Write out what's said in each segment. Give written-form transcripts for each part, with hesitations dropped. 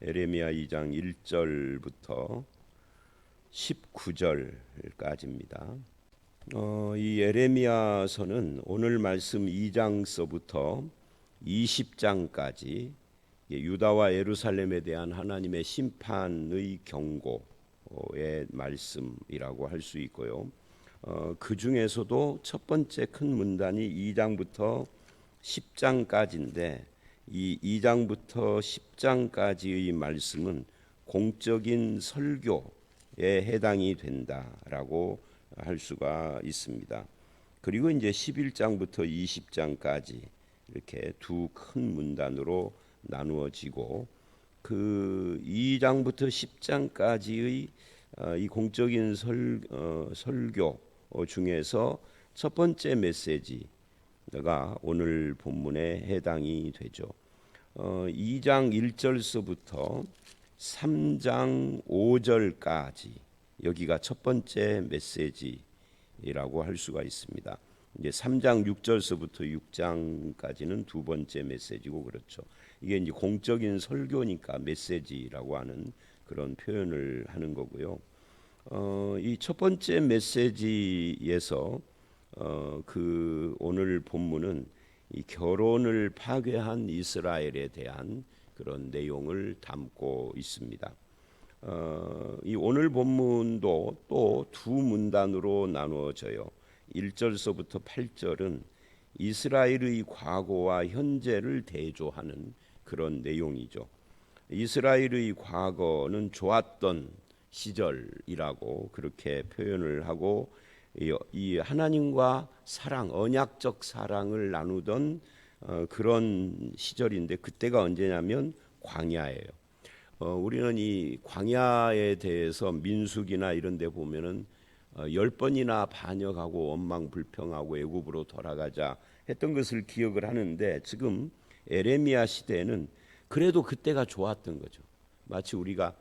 에레미야 2장 1절부터 19절까지입니다. 이 에레미야서는 오늘 말씀 2장서부터 20장까지 유다와 예루살렘에 대한 하나님의 심판의 경고의 말씀이라고 할 수 있고요. 그 중에서도 첫 번째 큰 문단이 2장부터 10장까지인데 이 2장부터 10장까지의 말씀은 공적인 설교에 해당이 된다라고 할 수가 있습니다. 그리고 이제 11장부터 20장까지 이렇게 두 큰 문단으로 나누어지고 그 2장부터 10장까지의 이 공적인 설교 중에서 첫 번째 메시지가 오늘 본문에 해당이 되죠. 2장 1절서부터 3장 5절까지 여기가 첫 번째 메시지라고 할 수가 있습니다. 이제 3장 6절서부터 6장까지는 두 번째 메시지고 그렇죠. 이게 이제 공적인 설교니까 메시지라고 하는 그런 표현을 하는 거고요. 이 첫 번째 메시지에서 그 오늘 본문은 이 결혼을 파괴한 이스라엘에 대한 그런 내용을 담고 있습니다. 이 오늘 본문도 또 두 문단으로 나누어져요. 1절서부터 8절은 이스라엘의 과거와 현재를 대조하는 그런 내용이죠. 이스라엘의 과거는 좋았던 시절이라고 그렇게 표현을 하고 이 하나님과 사랑, 언약적 사랑을 나누던 그런 시절인데 그때가 언제냐면 광야예요. 우리는 이 광야에 대해서 민수기나 이런 데 보면은 10번이나 반역하고 원망불평하고 애굽으로 돌아가자 했던 것을 기억을 하는데 지금 에레미야 시대에는 그래도 그때가 좋았던 거죠. 마치 우리가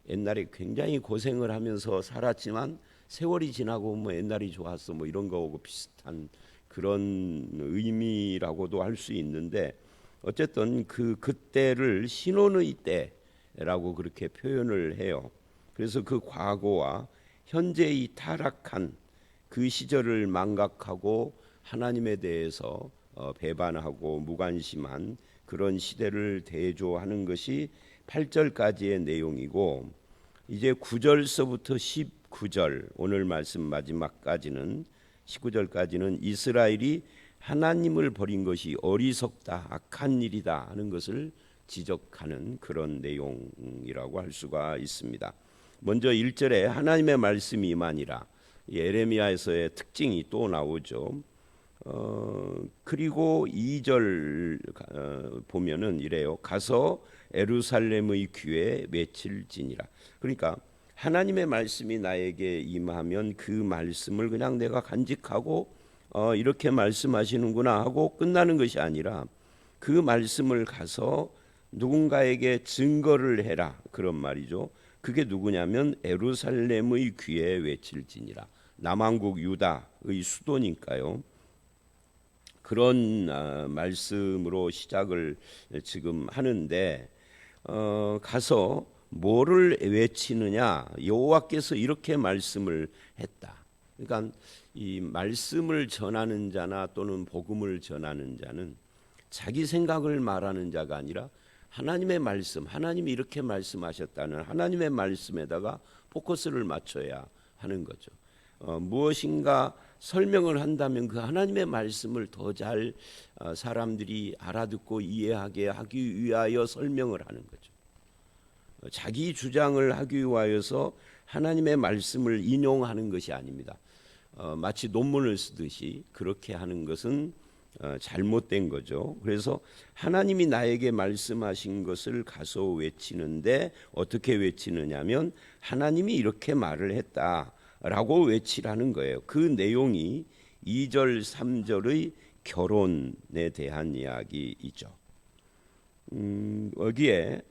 옛날에 굉장히 고생을 하면서 살았지만 세월이 지나고 뭐 옛날이 좋았어 뭐 이런 거하고 비슷한 그런 의미라고도 할 수 있는데 어쨌든 그때를 신혼의 때라고 그렇게 표현을 해요. 그래서 그 과거와 현재의 타락한 그 시절을 망각하고 하나님에 대해서 배반하고 무관심한 그런 시대를 대조하는 것이 8절까지의 내용이고 이제 9절서부터 19절 오늘 말씀 마지막까지는 19절까지는 이스라엘이 하나님을 버린 것이 어리석다 악한 일이다 하는 것을 지적하는 그런 내용이라고 할 수가 있습니다. 먼저 1절에 하나님의 말씀이 임하니라 예레미야에서의 특징이 또 나오죠. 그리고 2절 보면은 이래요. 가서 예루살렘의 귀에 외칠지니라. 그러니까 하나님의 말씀이 나에게 임하면 그 말씀을 그냥 내가 간직하고 이렇게 말씀하시는구나 하고 끝나는 것이 아니라 그 말씀을 가서 누군가에게 증거를 해라 그런 말이죠. 그게 누구냐면 예루살렘의 귀에 외칠지니라. 남왕국 유다의 수도니까요. 그런 말씀으로 시작을 지금 하는데 가서 뭐를 외치느냐 여호와께서 이렇게 말씀을 했다. 그러니까 이 말씀을 전하는 자나 또는 복음을 전하는 자는 자기 생각을 말하는 자가 아니라 하나님의 말씀, 하나님이 이렇게 말씀하셨다는 하나님의 말씀에다가 포커스를 맞춰야 하는 거죠. 무엇인가 설명을 한다면 그 하나님의 말씀을 더 잘 사람들이 알아듣고 이해하게 하기 위하여 설명을 하는 거죠. 자기 주장을 하기 위하여서 하나님의 말씀을 인용하는 것이 아닙니다. 마치 논문을 쓰듯이 그렇게 하는 것은 잘못된 거죠. 그래서 하나님이 나에게 말씀하신 것을 가서 외치는데 어떻게 외치느냐면 하나님이 이렇게 말을 했다라고 외치라는 거예요. 그 내용이 2절 3절의 결혼에 대한 이야기이죠. 여기에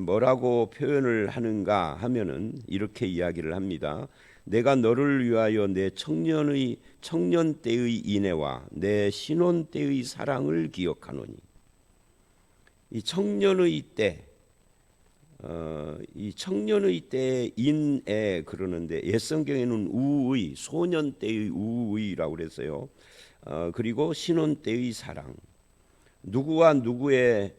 뭐라고 표현을 하는가 하면은 이렇게 이야기를 합니다. 내가 너를 위하여 내 청년 때의 인애와 내 신혼 때의 사랑을 기억하노니. 이 청년의 때 이 청년의 때 인애 그러는데 옛 성경에는 우의, 소년 때의 우의라고 그랬어요. 그리고 신혼 때의 사랑. 누구와 누구의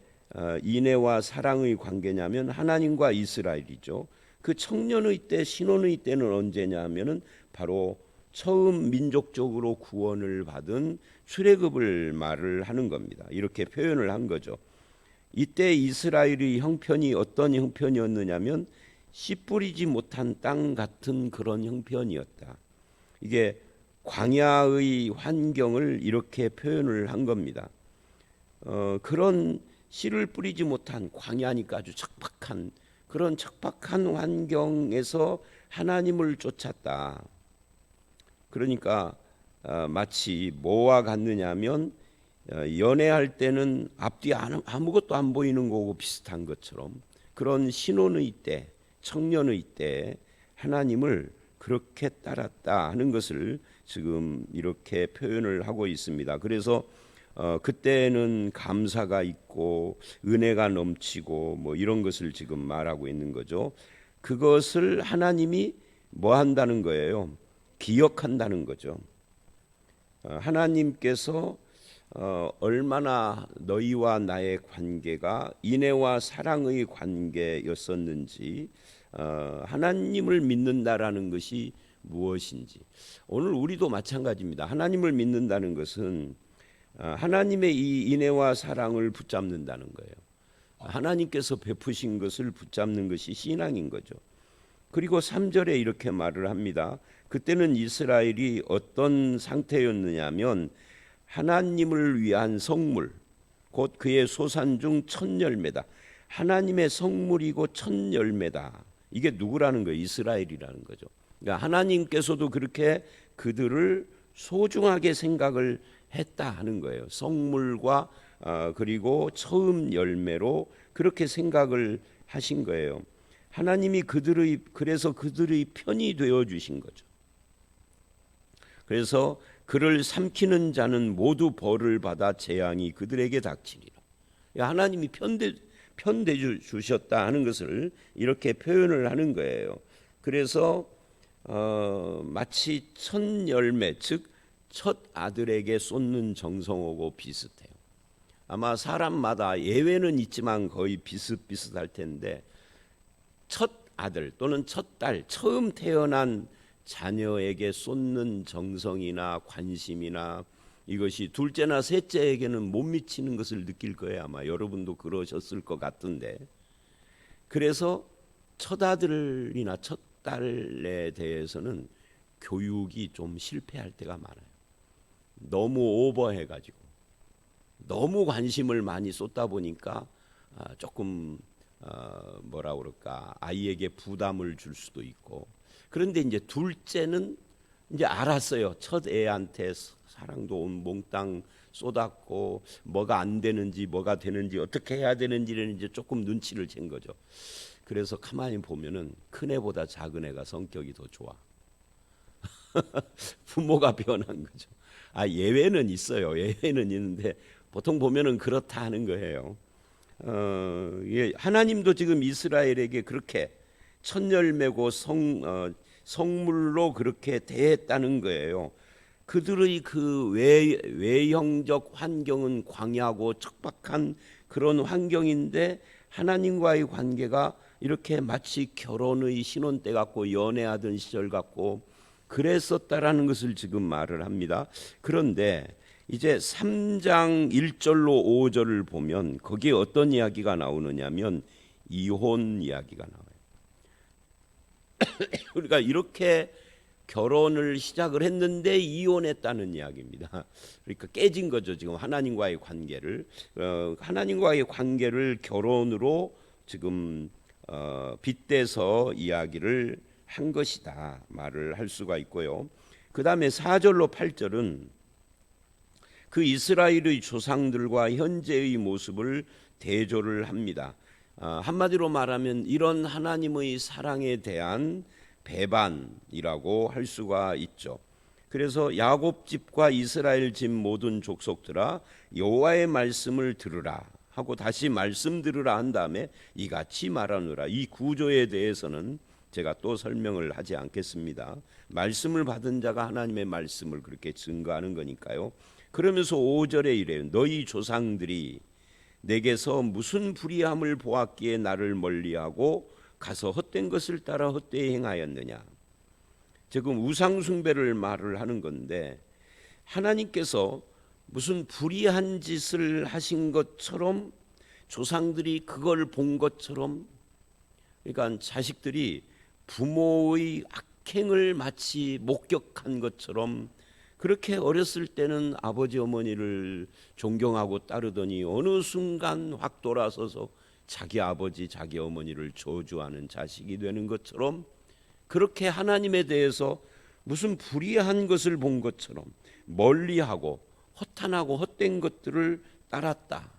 인애와 사랑의 관계냐면 하나님과 이스라엘이죠. 그 청년의 때, 신혼의 때는 언제냐면은 바로 처음 민족적으로 구원을 받은 출애굽을 말을 하는 겁니다. 이렇게 표현을 한 거죠. 이때 이스라엘의 형편이 어떤 형편이었느냐면 씨 뿌리지 못한 땅 같은 그런 형편이었다. 이게 광야의 환경을 이렇게 표현을 한 겁니다. 그런 씨를 뿌리지 못한 광야니까 아주 척박한 그런 척박한 환경에서 하나님을 쫓았다. 그러니까 마치 뭐와 같느냐면 연애할 때는 앞뒤 아무것도 안 보이는 거고 비슷한 것처럼 그런 신혼의 때, 청년의 때 하나님을 그렇게 따랐다 하는 것을 지금 이렇게 표현을 하고 있습니다. 그래서 그때는 감사가 있고 은혜가 넘치고 뭐 이런 것을 지금 말하고 있는 거죠. 그것을 하나님이 뭐 한다는 거예요? 기억한다는 거죠. 하나님께서 얼마나 너희와 나의 관계가 인애와 사랑의 관계였었는지, 하나님을 믿는다라는 것이 무엇인지. 오늘 우리도 마찬가지입니다. 하나님을 믿는다는 것은 하나님의 이 인애와 사랑을 붙잡는다는 거예요. 하나님께서 베푸신 것을 붙잡는 것이 신앙인 거죠. 그리고 3절에 이렇게 말을 합니다. 그때는 이스라엘이 어떤 상태였느냐면 하나님을 위한 성물, 곧 그의 소산 중 첫 열매다. 하나님의 성물이고 첫 열매다. 이게 누구라는 거예요? 이스라엘이라는 거죠. 그러니까 하나님께서도 그렇게 그들을 소중하게 생각을 했다 하는 거예요. 성물과 그리고 처음 열매로 그렇게 생각을 하신 거예요. 하나님이 그래서 그들의 편이 되어 주신 거죠. 그래서 그를 삼키는 자는 모두 벌을 받아 재앙이 그들에게 닥치리라. 하나님이 편대 주셨다 하는 것을 이렇게 표현을 하는 거예요. 그래서 마치 첫 열매, 즉 첫 아들에게 쏟는 정성하고 비슷해요. 아마 사람마다 예외는 있지만 거의 비슷비슷할 텐데 첫 아들 또는 첫 딸, 처음 태어난 자녀에게 쏟는 정성이나 관심이나 이것이 둘째나 셋째에게는 못 미치는 것을 느낄 거예요. 아마 여러분도 그러셨을 것 같은데, 그래서 첫 아들이나 첫 딸에 대해서는 교육이 좀 실패할 때가 많아요. 너무 오버해가지고 너무 관심을 많이 쏟다 보니까 조금 뭐라 그럴까, 아이에게 부담을 줄 수도 있고. 그런데 이제 둘째는 이제 알았어요. 첫 애한테 사랑도 온 몽땅 쏟았고 뭐가 안 되는지 뭐가 되는지 어떻게 해야 되는지를 이제 조금 눈치를 챈 거죠. 그래서 가만히 보면은 큰 애보다 작은 애가 성격이 더 좋아. 부모가 변한 거죠. 예외는 있어요. 예외는 있는데 보통 보면은 그렇다 하는 거예요. 하나님도 지금 이스라엘에게 그렇게 첫 열매고 성물로 그렇게 대했다는 거예요. 그들의 그 외형적 환경은 광야고 척박한 그런 환경인데 하나님과의 관계가 이렇게 마치 결혼의 신혼 때 같고 연애하던 시절 같고 그랬었다라는 것을 지금 말을 합니다. 그런데 이제 3장 1절로 5절을 보면 거기에 어떤 이야기가 나오느냐면 이혼 이야기가 나와요. 그러니까 이렇게 결혼을 시작을 했는데 이혼했다는 이야기입니다. 그러니까 깨진 거죠. 지금 하나님과의 관계를 결혼으로 지금 빗대서 이야기를 한 것이다 말을 할 수가 있고요. 그 다음에 4절로 8절은 그 이스라엘의 조상들과 현재의 모습을 대조를 합니다. 한마디로 말하면 이런 하나님의 사랑에 대한 배반이라고 할 수가 있죠. 그래서 야곱 집과 이스라엘 집 모든 족속들아 여호와의 말씀을 들으라 하고 다시 말씀 들으라 한 다음에 이같이 말하노라. 이 구조에 대해서는 제가 또 설명을 하지 않겠습니다. 말씀을 받은 자가 하나님의 말씀을 그렇게 증거하는 거니까요. 그러면서 5절에 이래요. 너희 조상들이 내게서 무슨 불의함을 보았기에 나를 멀리하고 가서 헛된 것을 따라 헛되이 행하였느냐. 지금 우상 숭배를 말을 하는 건데, 하나님께서 무슨 불의한 짓을 하신 것처럼 조상들이 그걸 본 것처럼, 그러니까 자식들이 부모의 악행을 마치 목격한 것처럼 그렇게 어렸을 때는 아버지 어머니를 존경하고 따르더니 어느 순간 확 돌아서서 자기 아버지 자기 어머니를 저주하는 자식이 되는 것처럼, 그렇게 하나님에 대해서 무슨 불의한 것을 본 것처럼 멀리하고 허탄하고 헛된 것들을 따랐다.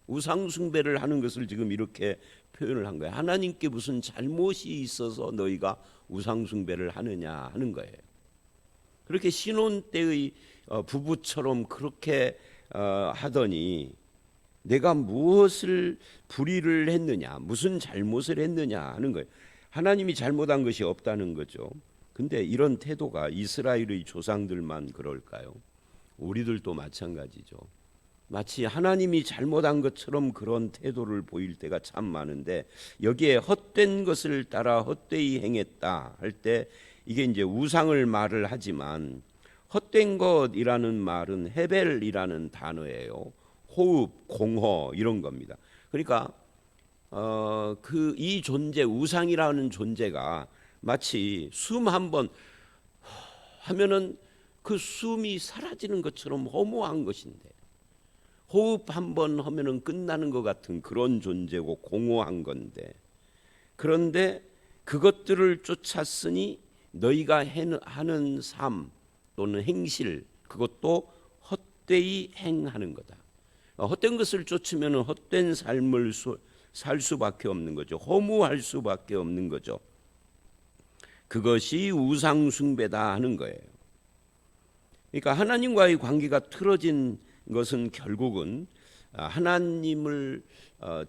우상 숭배를 하는 것을 지금 이렇게 표현을 한 거예요. 하나님께 무슨 잘못이 있어서 너희가 우상 숭배를 하느냐 하는 거예요. 그렇게 신혼 때의 부부처럼 그렇게 하더니 내가 무엇을 불의를 했느냐, 무슨 잘못을 했느냐 하는 거예요. 하나님이 잘못한 것이 없다는 거죠. 근데 이런 태도가 이스라엘의 조상들만 그럴까요? 우리들도 마찬가지죠. 마치 하나님이 잘못한 것처럼 그런 태도를 보일 때가 참 많은데, 여기에 헛된 것을 따라 헛되이 행했다 할 때 이게 이제 우상을 말을 하지만, 헛된 것이라는 말은 헤벨이라는 단어예요. 호흡, 공허 이런 겁니다. 그러니까 이 존재, 우상이라는 존재가 마치 숨 한번 하면은 그 숨이 사라지는 것처럼 허무한 것인데, 호흡 한번 하면은 끝나는 것 같은 그런 존재고 공허한 건데, 그런데 그것들을 쫓았으니 너희가 하는 삶 또는 행실, 그것도 헛되이 행하는 거다. 헛된 것을 쫓으면 헛된 삶을 살 수밖에 없는 거죠. 허무할 수밖에 없는 거죠. 그것이 우상 숭배다 하는 거예요. 그러니까 하나님과의 관계가 틀어진 것은 결국은 하나님을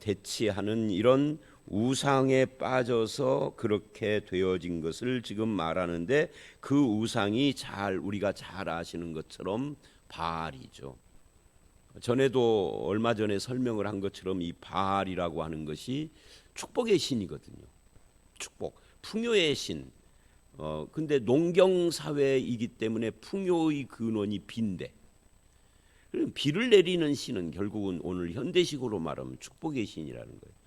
대치하는 이런 우상에 빠져서 그렇게 되어진 것을 지금 말하는데, 그 우상이 우리가 잘 아시는 것처럼 바알이죠. 전에도 얼마 전에 설명을 한 것처럼 이 바알이라고 하는 것이 축복의 신이거든요. 축복, 풍요의 신. 근데 농경 사회이기 때문에 풍요의 근원이 비인데, 비를 내리는 신은 결국은 오늘 현대식으로 말하면 축복의 신이라는 거예요.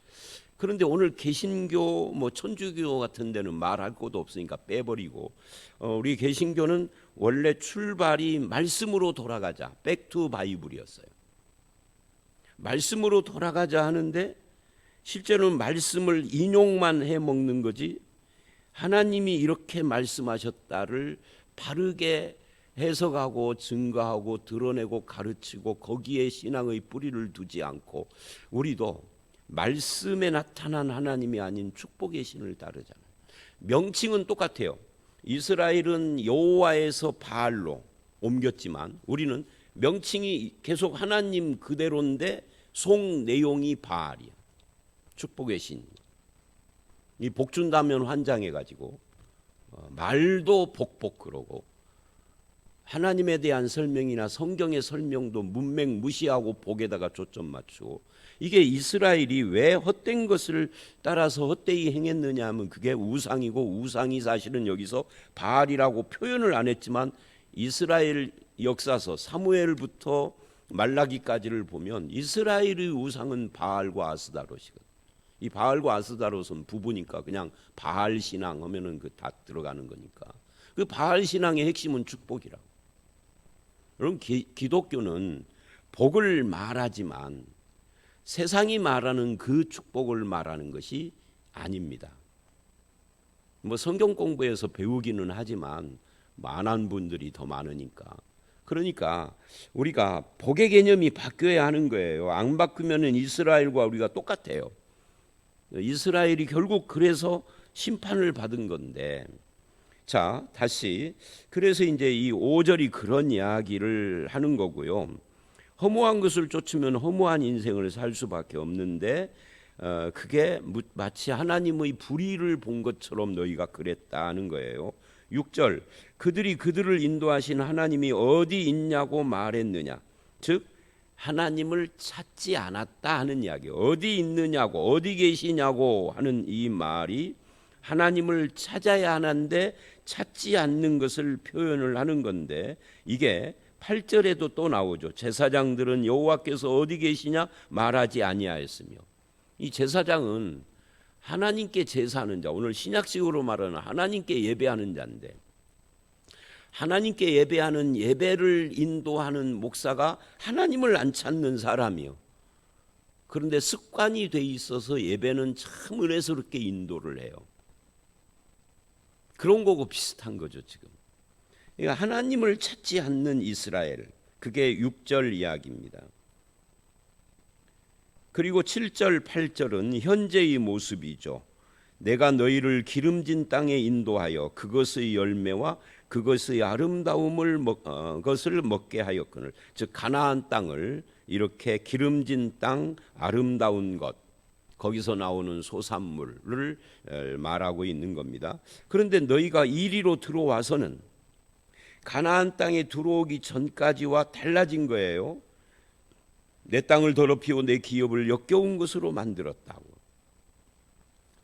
그런데 오늘 개신교, 천주교 같은 데는 말할 것도 없으니까 빼버리고, 우리 개신교는 원래 출발이 말씀으로 돌아가자, 백투 바이블이었어요. 말씀으로 돌아가자 하는데 실제로는 말씀을 인용만 해 먹는 거지, 하나님이 이렇게 말씀하셨다를 바르게 해석하고 증거하고 드러내고 가르치고 거기에 신앙의 뿌리를 두지 않고, 우리도 말씀에 나타난 하나님이 아닌 축복의 신을 따르잖아요. 명칭은 똑같아요. 이스라엘은 여호와에서 바알로 옮겼지만 우리는 명칭이 계속 하나님 그대로인데 속 내용이 바알이야. 축복의 신. 이 복 준다면 환장해가지고 말도 복복 그러고, 하나님에 대한 설명이나 성경의 설명도 문맹 무시하고 복에다가 초점 맞추고, 이게 이스라엘이 왜 헛된 것을 따라서 헛되이 행했느냐 하면 그게 우상이고, 우상이 사실은 여기서 바알이라고 표현을 안 했지만 이스라엘 역사서 사무엘부터 말라기까지를 보면 이스라엘의 우상은 바알과 아스다롯이거든. 이 바알과 아스다롯은 부부니까 그냥 바알 신앙 하면은 그 다 들어가는 거니까. 그 바알 신앙의 핵심은 축복이라고. 여러분, 기독교는 복을 말하지만 세상이 말하는 그 축복을 말하는 것이 아닙니다. 성경 공부에서 배우기는 하지만 만한 분들이 더 많으니까. 그러니까 우리가 복의 개념이 바뀌어야 하는 거예요. 안 바꾸면은 이스라엘과 우리가 똑같아요. 이스라엘이 결국 그래서 심판을 받은 건데, 자, 다시 그래서 이제 이 5절이 그런 이야기를 하는 거고요. 허무한 것을 쫓으면 허무한 인생을 살 수밖에 없는데 그게 마치 하나님의 불의를 본 것처럼 너희가 그랬다는 거예요. 6절, 그들이 그들을 인도하신 하나님이 어디 있냐고 말했느냐. 즉 하나님을 찾지 않았다 하는 이야기예요. 어디 있느냐고, 어디 계시냐고 하는 이 말이 하나님을 찾아야 하는데 찾지 않는 것을 표현을 하는 건데, 이게 8절에도 또 나오죠. 제사장들은 여호와께서 어디 계시냐 말하지 아니하였으며. 이 제사장은 하나님께 제사하는 자, 오늘 신약식으로 말하는 하나님께 예배하는 자인데, 하나님께 예배하는 예배를 인도하는 목사가 하나님을 안 찾는 사람이요. 그런데 습관이 돼 있어서 예배는 참 은혜스럽게 인도를 해요. 그런 거고 비슷한 거죠 지금. 그러니까 하나님을 찾지 않는 이스라엘, 그게 6절 이야기입니다. 그리고 7절, 8절은 현재의 모습이죠. 내가 너희를 기름진 땅에 인도하여 그것의 열매와 그것의 아름다움을 것을 먹게 하였거늘. 즉 가나안 땅을 이렇게 기름진 땅, 아름다운 것, 거기서 나오는 소산물을 말하고 있는 겁니다. 그런데 너희가 이리로 들어와서는 가나안 땅에 들어오기 전까지와 달라진 거예요. 내 땅을 더럽히고 내 기업을 역겨운 것으로 만들었다고.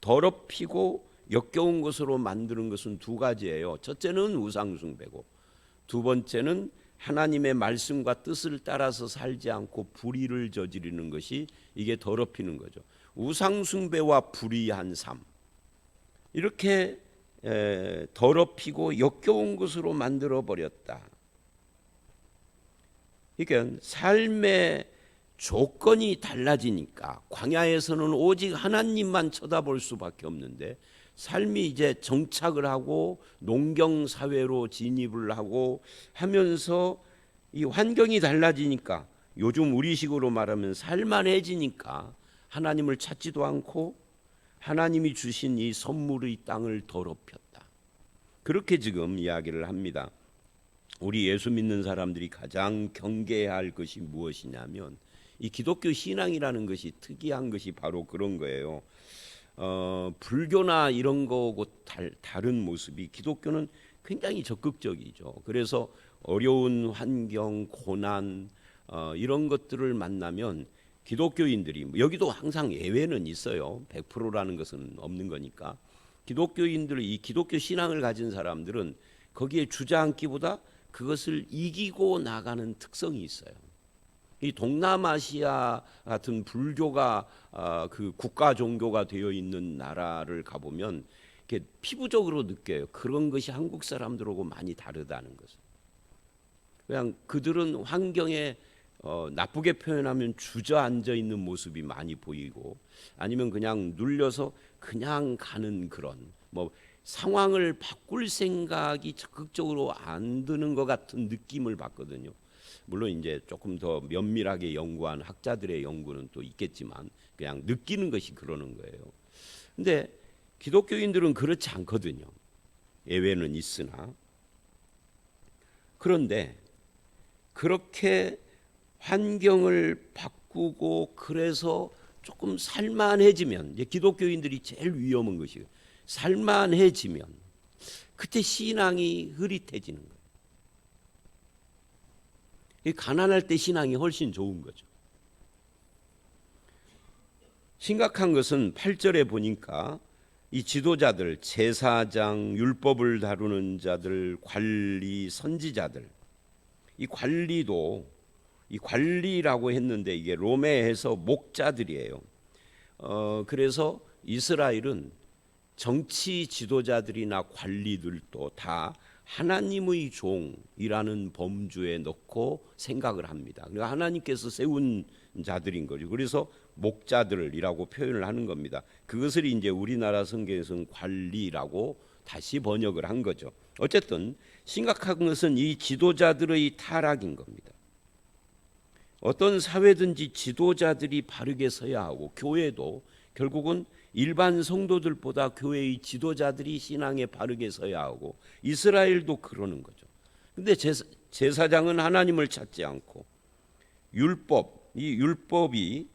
더럽히고 역겨운 것으로 만드는 것은 두 가지예요. 첫째는 우상숭배고, 두 번째는 하나님의 말씀과 뜻을 따라서 살지 않고 불의를 저지르는 것이, 이게 더럽히는 거죠. 우상숭배와 불의한 삶, 이렇게 더럽히고 역겨운 것으로 만들어 버렸다. 그러니까 삶의 조건이 달라지니까 광야에서는 오직 하나님만 쳐다볼 수밖에 없는데, 삶이 이제 정착을 하고 농경 사회로 진입을 하고 하면서 이 환경이 달라지니까, 요즘 우리식으로 말하면 살만해지니까 하나님을 찾지도 않고 하나님이 주신 이 선물의 땅을 더럽혔다. 그렇게 지금 이야기를 합니다. 우리 예수 믿는 사람들이 가장 경계해야 할 것이 무엇이냐면, 이 기독교 신앙이라는 것이 특이한 것이 바로 그런 거예요. 불교나 이런 거하고 다른 모습이, 기독교는 굉장히 적극적이죠. 그래서 어려운 환경, 고난 이런 것들을 만나면 기독교인들이, 여기도 항상 예외는 있어요. 100%라는 것은 없는 거니까. 기독교인들, 이 기독교 신앙을 가진 사람들은 거기에 주저앉기보다 그것을 이기고 나가는 특성이 있어요. 이 동남아시아 같은 불교가 그 국가 종교가 되어 있는 나라를 가보면 이렇게 피부적으로 느껴요. 그런 것이 한국 사람들하고 많이 다르다는 것을. 그냥 그들은 환경에 나쁘게 표현하면 주저앉아 있는 모습이 많이 보이고, 아니면 그냥 눌려서 그냥 가는 그런, 상황을 바꿀 생각이 적극적으로 안 드는 것 같은 느낌을 받거든요. 물론 이제 조금 더 면밀하게 연구한 학자들의 연구는 또 있겠지만 그냥 느끼는 것이 그러는 거예요. 근데 기독교인들은 그렇지 않거든요. 예외는 있으나. 그런데 그렇게 환경을 바꾸고 그래서 조금 살만해지면, 이제 기독교인들이 제일 위험한 것이에요. 살만해지면 그때 신앙이 흐릿해지는 거예요. 가난할 때 신앙이 훨씬 좋은 거죠. 심각한 것은 8절에 보니까 이 지도자들, 제사장, 율법을 다루는 자들, 관리, 선지자들, 이 관리도, 이 관리라고 했는데 이게 로매에서 목자들이에요. 그래서 이스라엘은 정치 지도자들이나 관리들도 다 하나님의 종이라는 범주에 넣고 생각을 합니다. 그러니까 하나님께서 세운 자들인 거죠. 그래서 목자들이라고 표현을 하는 겁니다. 그것을 이제 우리나라 성경에서는 관리라고 다시 번역을 한 거죠. 어쨌든 심각한 것은 이 지도자들의 타락인 겁니다. 어떤 사회든지 지도자들이 바르게 서야 하고, 교회도 결국은 일반 성도들보다 교회의 지도자들이 신앙에 바르게 서야 하고, 이스라엘도 그러는 거죠. 근데 제사장은 하나님을 찾지 않고 율법, 이 율법이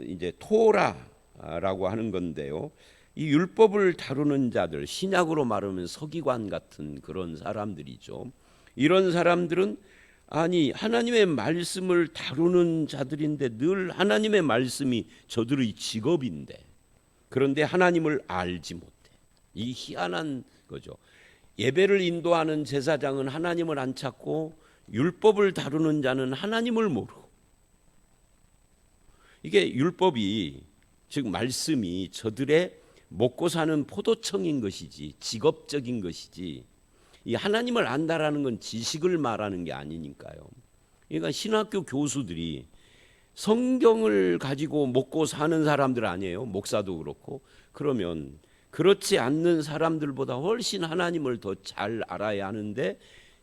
이제 토라라고 하는 건데요. 이 율법을 다루는 자들, 신약으로 말하면 서기관 같은 그런 사람들이죠. 이런 사람들은 아니 하나님의 말씀을 다루는 자들인데 늘 하나님의 말씀이 저들의 직업인데 그런데 하나님을 알지 못해. 이 희한한 거죠. 예배를 인도하는 제사장은 하나님을 안 찾고 율법을 다루는 자는 하나님을 모르고. 이게 율법이 즉 말씀이 저들의 먹고 사는 포도청인 것이지 직업적인 것이지 이 하나님을 안다라는 건 지식을 말하는 게 아니니까요. 그러니까 신학교 교수들이 성경을 가지고 먹고 사는 사람들 아니에요. 목사도 그렇고. 그러면 그렇지 않는 사람들보다 훨씬 하나님을 더 잘 알아야 하는데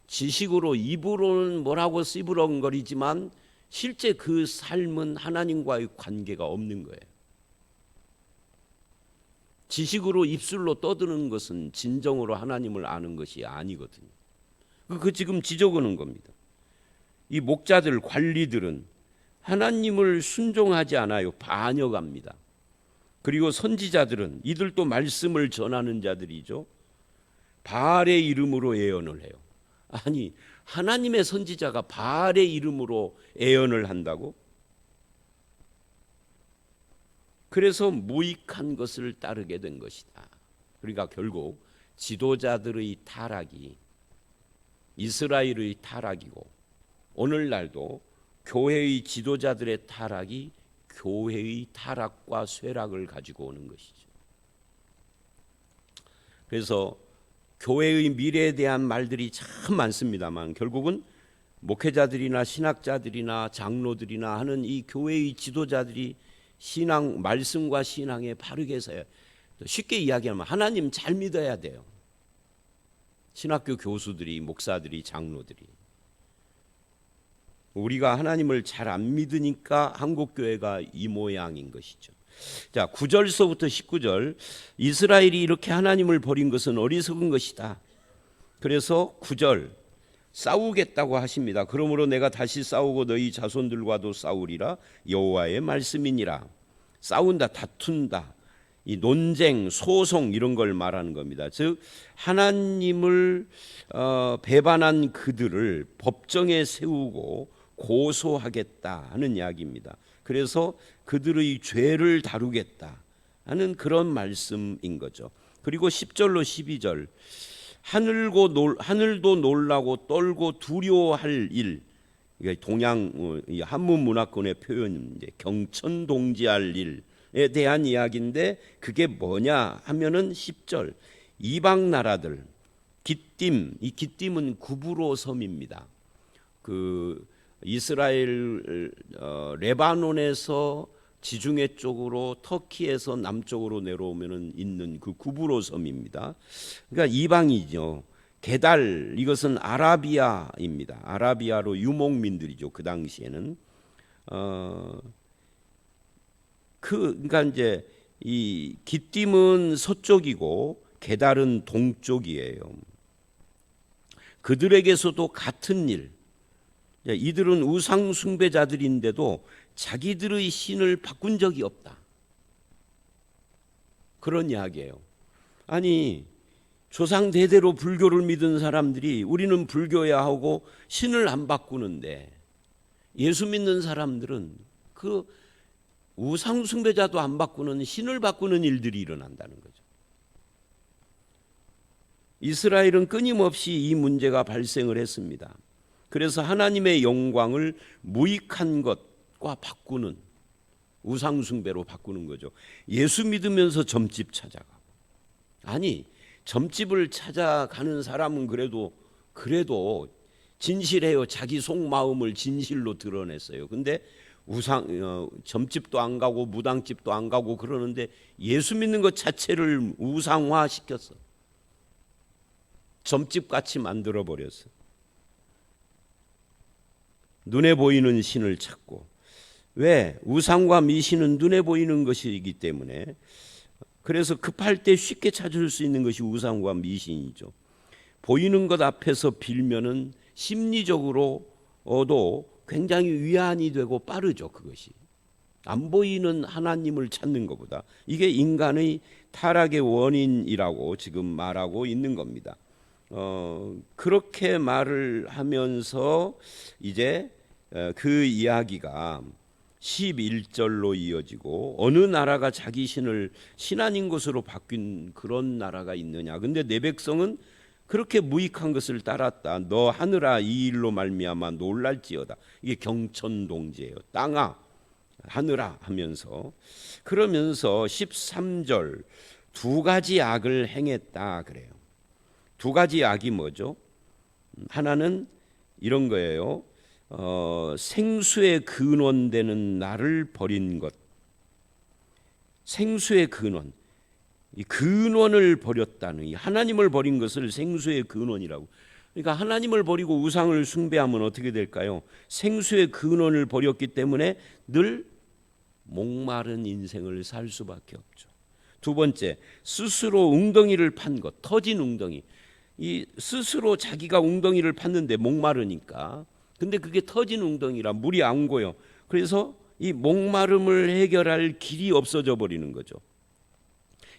지식으로 입으로는 뭐라고 씨부렁거리지만 실제 그 삶은 하나님과의 관계가 없는 거예요. 지식으로 입술로 떠드는 것은 진정으로 하나님을 아는 것이 아니거든요. 그 지금 지적하는 겁니다. 이 목자들, 관리들은 하나님을 순종하지 않아요. 반역합니다. 그리고 선지자들은 이들도 말씀을 전하는 자들이죠. 바알의 이름으로 예언을 해요. 아니 하나님의 선지자가 바알의 이름으로 예언을 한다고? 그래서 무익한 것을 따르게 된 것이다. 그러니까 결국 지도자들의 타락이 이스라엘의 타락이고 오늘날도 교회의 지도자들의 타락이 교회의 타락과 쇠락을 가지고 오는 것이죠. 그래서 교회의 미래에 대한 말들이 참 많습니다만 결국은 목회자들이나 신학자들이나 장로들이나 하는 이 교회의 지도자들이 신앙 말씀과 신앙에 바르게 서야 쉽게 이야기하면 하나님 잘 믿어야 돼요. 신학교 교수들이 목사들이 장로들이 우리가 하나님을 잘 안 믿으니까 한국 교회가 이 모양인 것이죠. 자, 9절서부터 19절 이스라엘이 이렇게 하나님을 버린 것은 어리석은 것이다. 그래서 9절 싸우겠다고 하십니다. 그러므로 내가 다시 싸우고 너희 자손들과도 싸우리라 여호와의 말씀이니라. 싸운다, 다툰다. 이 논쟁, 소송 이런 걸 말하는 겁니다. 즉 하나님을 배반한 그들을 법정에 세우고 고소하겠다 하는 이야기입니다. 그래서 그들의 죄를 다루겠다 하는 그런 말씀인 거죠. 그리고 10절로 12절 하늘도 놀라고 떨고 두려워할 일, 동양 한문 문화권의 표현인데 경천동지할 일에 대한 이야기인데 그게 뭐냐 하면은 10절 이방 나라들 깃딤, 이 깃딤은 구브로 섬입니다. 그 이스라엘 레바논에서 지중해 쪽으로 터키에서 남쪽으로 내려오면은 있는 그 구브로 섬입니다. 그러니까 이방이죠. 게달 이것은 아라비아입니다. 아라비아로 유목민들이죠. 그 당시에는 그러니까 이제 이 깃딤은 서쪽이고 게달은 동쪽이에요. 그들에게서도 같은 일. 이들은 우상 숭배자들인데도 자기들의 신을 바꾼 적이 없다. 그런 이야기예요. 아니 조상 대대로 불교를 믿은 사람들이 우리는 불교야 하고 신을 안 바꾸는데 예수 믿는 사람들은 그 우상 숭배자도 안 바꾸는 신을 바꾸는 일들이 일어난다는 거죠. 이스라엘은 끊임없이 이 문제가 발생을 했습니다. 그래서 하나님의 영광을 무익한 것과 바꾸는 우상 숭배로 바꾸는 거죠. 예수 믿으면서 점집 찾아가고 아니 점집을 찾아가는 사람은 그래도 진실해요. 자기 속마음을 진실로 드러냈어요. 근데 점집도 안 가고 무당집도 안 가고 그러는데 예수 믿는 것 자체를 우상화 시켰어. 점집같이 만들어 버렸어. 눈에 보이는 신을 찾고. 왜? 우상과 미신은 눈에 보이는 것이기 때문에. 그래서 급할 때 쉽게 찾을 수 있는 것이 우상과 미신이죠. 보이는 것 앞에서 빌면은 심리적으로도 굉장히 위안이 되고 빠르죠. 그것이 안 보이는 하나님을 찾는 것보다. 이게 인간의 타락의 원인이라고 지금 말하고 있는 겁니다. 그렇게 말을 하면서 이제 그 이야기가 11절로 이어지고, 어느 나라가 자기 신을 신아닌 것으로 바뀐 그런 나라가 있느냐. 근데 내 백성은 그렇게 무익한 것을 따랐다. 너 하늘아 이 일로 말미암아 놀랄지어다. 이게 경천동지예요. 땅아 하늘아 하면서, 그러면서 13절 두 가지 악을 행했다 그래요. 두 가지 악이 뭐죠? 하나는 이런 거예요. 생수의 근원되는 나를 버린 것. 생수의 근원, 이 근원을 버렸다는, 이 하나님을 버린 것을 생수의 근원이라고. 그러니까 하나님을 버리고 우상을 숭배하면 어떻게 될까요? 생수의 근원을 버렸기 때문에 늘 목마른 인생을 살 수밖에 없죠. 두 번째, 스스로 웅덩이를 판 것, 터진 웅덩이. 이 스스로 자기가 웅덩이를 팠는데 목마르니까. 근데 그게 터진 웅덩이라 물이 안 고요. 그래서 이 목마름을 해결할 길이 없어져 버리는 거죠.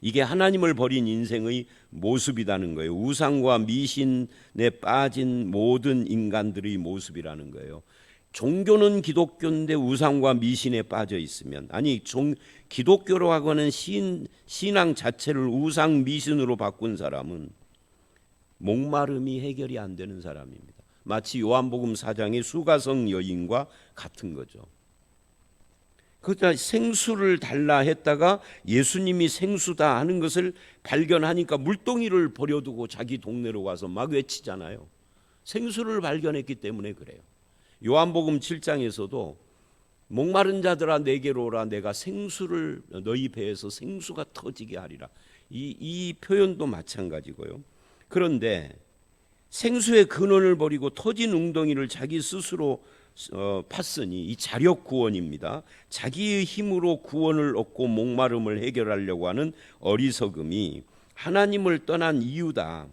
이게 하나님을 버린 인생의 모습이라는 거예요. 우상과 미신에 빠진 모든 인간들의 모습이라는 거예요. 종교는 기독교인데 우상과 미신에 빠져 있으면, 아니 기독교로 하고는 신앙 자체를 우상 미신으로 바꾼 사람은 목마름이 해결이 안 되는 사람입니다. 마치 요한복음 4장의 수가성 여인과 같은 거죠. 그러니까 생수를 달라 했다가 예수님이 생수다 하는 것을 발견하니까 물동이를 버려두고 자기 동네로 와서 막 외치잖아요. 생수를 발견했기 때문에 그래요. 요한복음 7장에서도 목마른 자들아 내게로 오라, 내가 생수를 너희 배에서 생수가 터지게 하리라. 이 표현도 마찬가지고요. 그런데 생수의 근원을 버리고 터진 웅덩이를 자기 스스로 팠으니 이 자력 구원입니다. 자기의 힘으로 구원을 얻고 목마름을 해결하려고 하는 어리석음이 하나님을 떠난 이유다.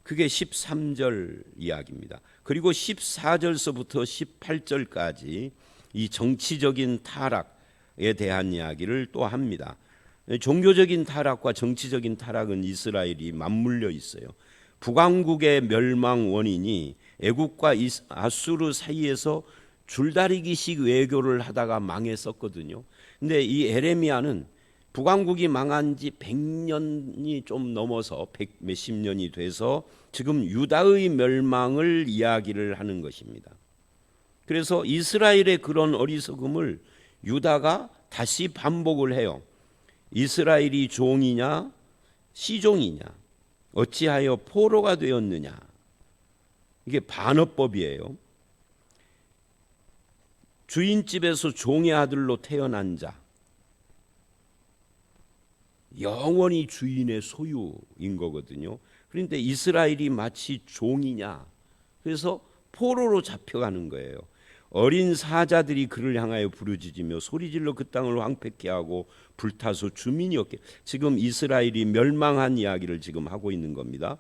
그게 13절 이야기입니다. 그리고 14절서부터 18절까지 이 정치적인 타락에 대한 이야기를 또 합니다. 종교적인 타락과 정치적인 타락은 이스라엘이 맞물려 있어요. 북왕국의 멸망 원인이 애국과 아수르 사이에서 줄다리기식 외교를 하다가 망했었거든요. 근데 이 에레미야는 북왕국이 망한 지 100년이 좀 넘어서 100 몇십 년이 돼서 지금 유다의 멸망을 이야기를 하는 것입니다. 그래서 이스라엘의 그런 어리석음을 유다가 다시 반복을 해요. 이스라엘이 종이냐 시종이냐, 어찌하여 포로가 되었느냐. 이게 반어법이에요. 주인집에서 종의 아들로 태어난 자, 영원히 주인의 소유인 거거든요. 그런데 이스라엘이 마치 종이냐, 그래서 포로로 잡혀가는 거예요. 어린 사자들이 그를 향하여 부르짖으며 소리질러 그 땅을 황폐케 하고 불타서 주민이 없게. 지금 이스라엘이 멸망한 이야기를 지금 하고 있는 겁니다.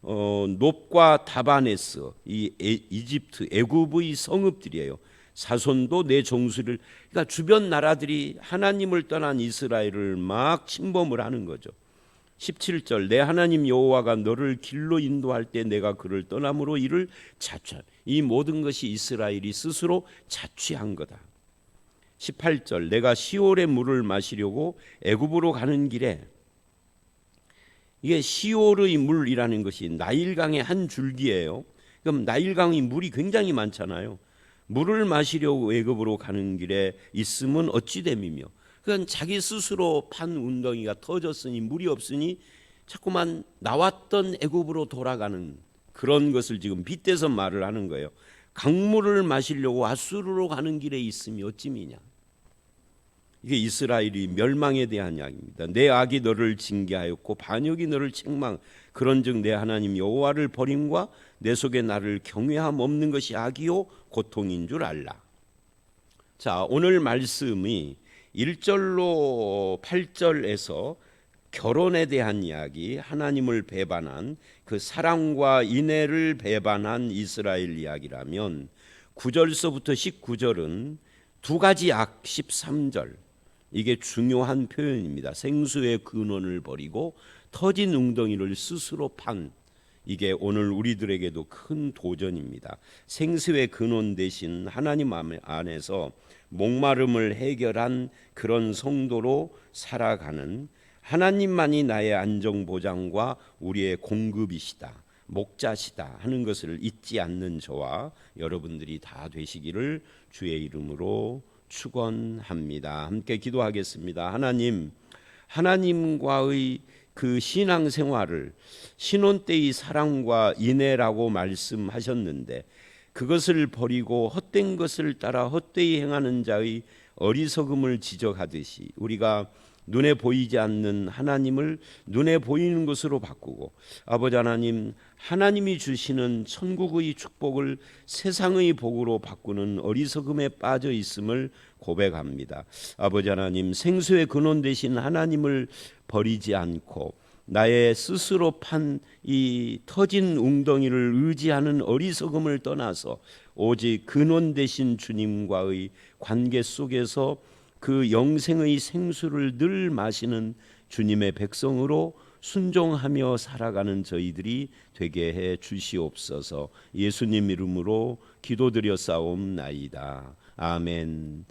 놉과 다바네스, 이 이집트 애굽의 성읍들이에요. 사손도 내 정수를, 그러니까 주변 나라들이 하나님을 떠난 이스라엘을 막 침범을 하는 거죠. 17절 내 하나님 여호와가 너를 길로 인도할 때 내가 그를 떠남으로 이를 자취한. 이 모든 것이 이스라엘이 스스로 자취한 거다. 18절 내가 시올의 물을 마시려고 애굽으로 가는 길에, 이게 시올의 물이라는 것이 나일강의 한 줄기예요. 그럼 나일강이 물이 굉장히 많잖아요. 물을 마시려고 애굽으로 가는 길에 있으면 어찌 됨이며, 그건 자기 스스로 판 웅덩이가 터졌으니 물이 없으니 자꾸만 나왔던 애굽으로 돌아가는 그런 것을 지금 빗대서 말을 하는 거예요. 강물을 마시려고 아수르로 가는 길에 있음이 어찌미냐. 이게 이스라엘이 멸망에 대한 이야기입니다. 내 악이 너를 징계하였고 반역이 너를 책망. 그런즉 내 하나님 여호와를 버림과 내 속에 나를 경외함 없는 것이 악이요 고통인 줄 알라. 자, 오늘 말씀이 1절로 8절에서 결혼에 대한 이야기, 하나님을 배반한 그 사랑과 인애를 배반한 이스라엘 이야기라면 9절서부터 19절은 두 가지 악 13절, 이게 중요한 표현입니다. 생수의 근원을 버리고 터진 웅덩이를 스스로 판, 이게 오늘 우리들에게도 큰 도전입니다. 생수의 근원 대신 하나님 안에서 목마름을 해결한 그런 성도로 살아가는, 하나님만이 나의 안정보장과 우리의 공급이시다, 목자시다 하는 것을 잊지 않는 저와 여러분들이 다 되시기를 주의 이름으로 축원합니다. 함께 기도하겠습니다. 하나님, 하나님과의 그 신앙생활을 신혼 때의 사랑과 인애라고 말씀하셨는데 그것을 버리고 헛된 것을 따라 헛되이 행하는 자의 어리석음을 지적하듯이 우리가 눈에 보이지 않는 하나님을 눈에 보이는 것으로 바꾸고, 아버지 하나님, 하나님이 주시는 천국의 축복을 세상의 복으로 바꾸는 어리석음에 빠져 있음을 고백합니다. 아버지 하나님, 생수의 근원 되신 하나님을 버리지 않고 나의 스스로 판 이 터진 웅덩이를 의지하는 어리석음을 떠나서 오직 근원 되신 주님과의 관계 속에서 그 영생의 생수를 늘 마시는 주님의 백성으로 순종하며 살아가는 저희들이 되게 해 주시옵소서. 예수님 이름으로 기도드려 싸움나이다. 아멘.